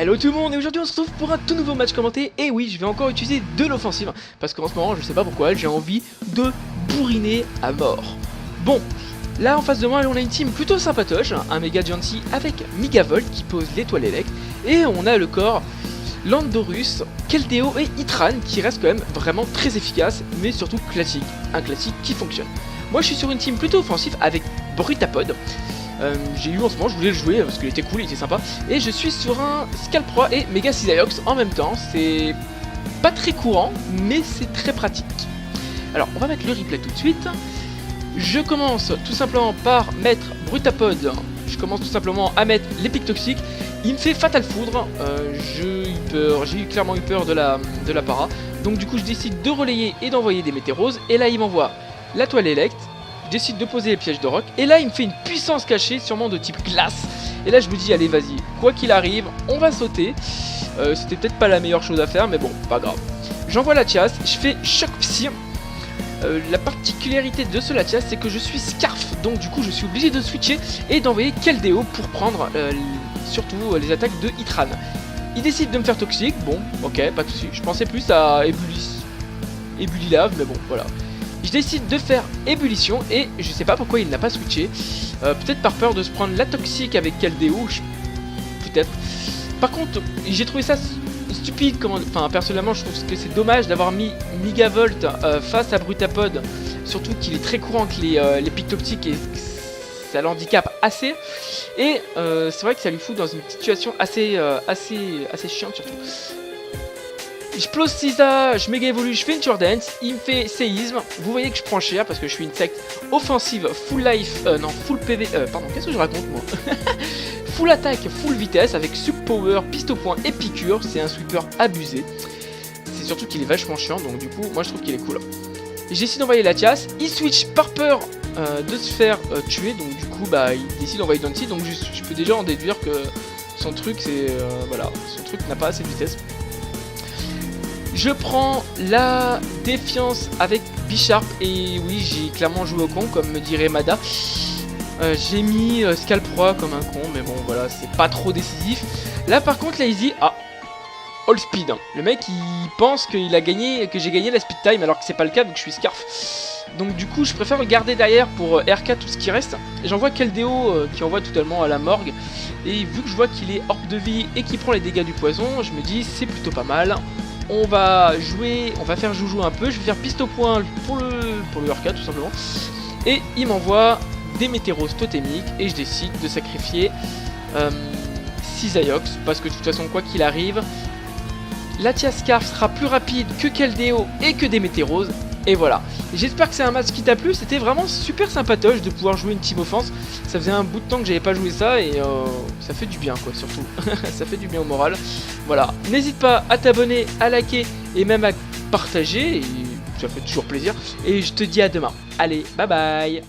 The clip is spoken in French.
Hello tout le monde, et aujourd'hui on se retrouve pour un tout nouveau match commenté. Et oui, je vais encore utiliser de l'offensive, parce qu'en ce moment, je sais pas pourquoi, j'ai envie de bourriner à mort. Bon, là en face de moi, on a une team plutôt sympatoche, un Mega Gianti avec Migavolt qui pose l'étoile élect, et on a le corps Landorus, Keldeo et Itran qui reste quand même vraiment très efficace, mais surtout classique, un classique qui fonctionne. Moi je suis sur une team plutôt offensive avec Brutapod. J'ai eu en ce moment, je voulais le jouer parce qu'il était cool, il était sympa. Et je suis sur un Scalproy et Mega Cisaiox en même temps. C'est pas très courant, mais c'est très pratique. Alors, on va mettre le replay tout de suite. Je commence tout simplement par mettre Brutapod. Je commence tout simplement à mettre les pics toxiques. Il me fait Fatal Foudre. J'ai clairement eu peur de la para. Donc du coup, je décide de relayer et d'envoyer des météoroses. Et là, il m'envoie la toile élect. Je décide de poser les pièges de roc, et là il me fait une puissance cachée, sûrement de type glace. Et là je me dis allez vas-y, quoi qu'il arrive, on va sauter. C'était peut-être pas la meilleure chose à faire, mais bon, pas grave. J'envoie la Latias, je fais choc psy. La particularité de ce Latias, c'est que je suis Scarf, donc du coup je suis obligé de switcher et d'envoyer Keldeo pour prendre surtout les attaques de Itran. Il décide de me faire toxique, bon, ok, pas de soucis. Je pensais plus à Ébulilave, mais bon, voilà. Je décide de faire ébullition et je sais pas pourquoi il n'a pas switché. Peut-être par peur de se prendre la toxique avec Keldeo, peut-être. Par contre, j'ai trouvé ça stupide. Enfin, personnellement, je trouve que c'est dommage d'avoir mis Migavolt face à Brutapod. Surtout qu'il est très courant que les pics toxiques et ça l'handicape assez. Et c'est vrai que ça lui fout dans une situation assez chiante surtout. Je plose Sisa, je méga évolue, je fais une dance, il me fait séisme. Vous voyez que je prends cher parce que je suis une secte offensive, full life, non, full PV, pardon, qu'est-ce que je raconte moi? Full attaque, full vitesse avec sub power, piste au point et piqûre, c'est un sweeper abusé. C'est surtout qu'il est vachement chiant, donc du coup, moi je trouve qu'il est cool. J'essaie d'envoyer Latias, il switch par peur de se faire tuer, donc du coup, bah, il décide d'envoyer Dancy, donc je peux déjà en déduire que son truc, c'est, voilà, son truc n'a pas assez de vitesse. Je prends la défiance avec Bisharp et oui, j'ai clairement joué au con comme me dirait Mada. J'ai mis Scalproy comme un con, mais bon voilà, c'est pas trop décisif. Là par contre, Lazy, all speed. Le mec il pense qu'il a gagné, que j'ai gagné la speed time alors que c'est pas le cas vu que je suis Scarf. Donc du coup je préfère le garder derrière pour RK tout ce qui reste. Et j'envoie Keldeo qui envoie totalement à la morgue. Et vu que je vois qu'il est hors de vie et qu'il prend les dégâts du poison, je me dis c'est plutôt pas mal. On va jouer, on va faire joujou un peu, je vais faire piste au point pour le RK tout simplement. Et il m'envoie des météoroses totémiques et je décide de sacrifier Cisaiox parce que de toute façon quoi qu'il arrive, Latias Scarf sera plus rapide que Keldeo et que des météoroses. Et voilà, j'espère que c'est un match qui t'a plu, c'était vraiment super sympatoche de pouvoir jouer une team offense. Ça faisait un bout de temps que j'avais pas joué ça et ça fait du bien quoi surtout, ça fait du bien au moral. Voilà, n'hésite pas à t'abonner, à liker et même à partager, et ça fait toujours plaisir. Et je te dis à demain, allez bye bye.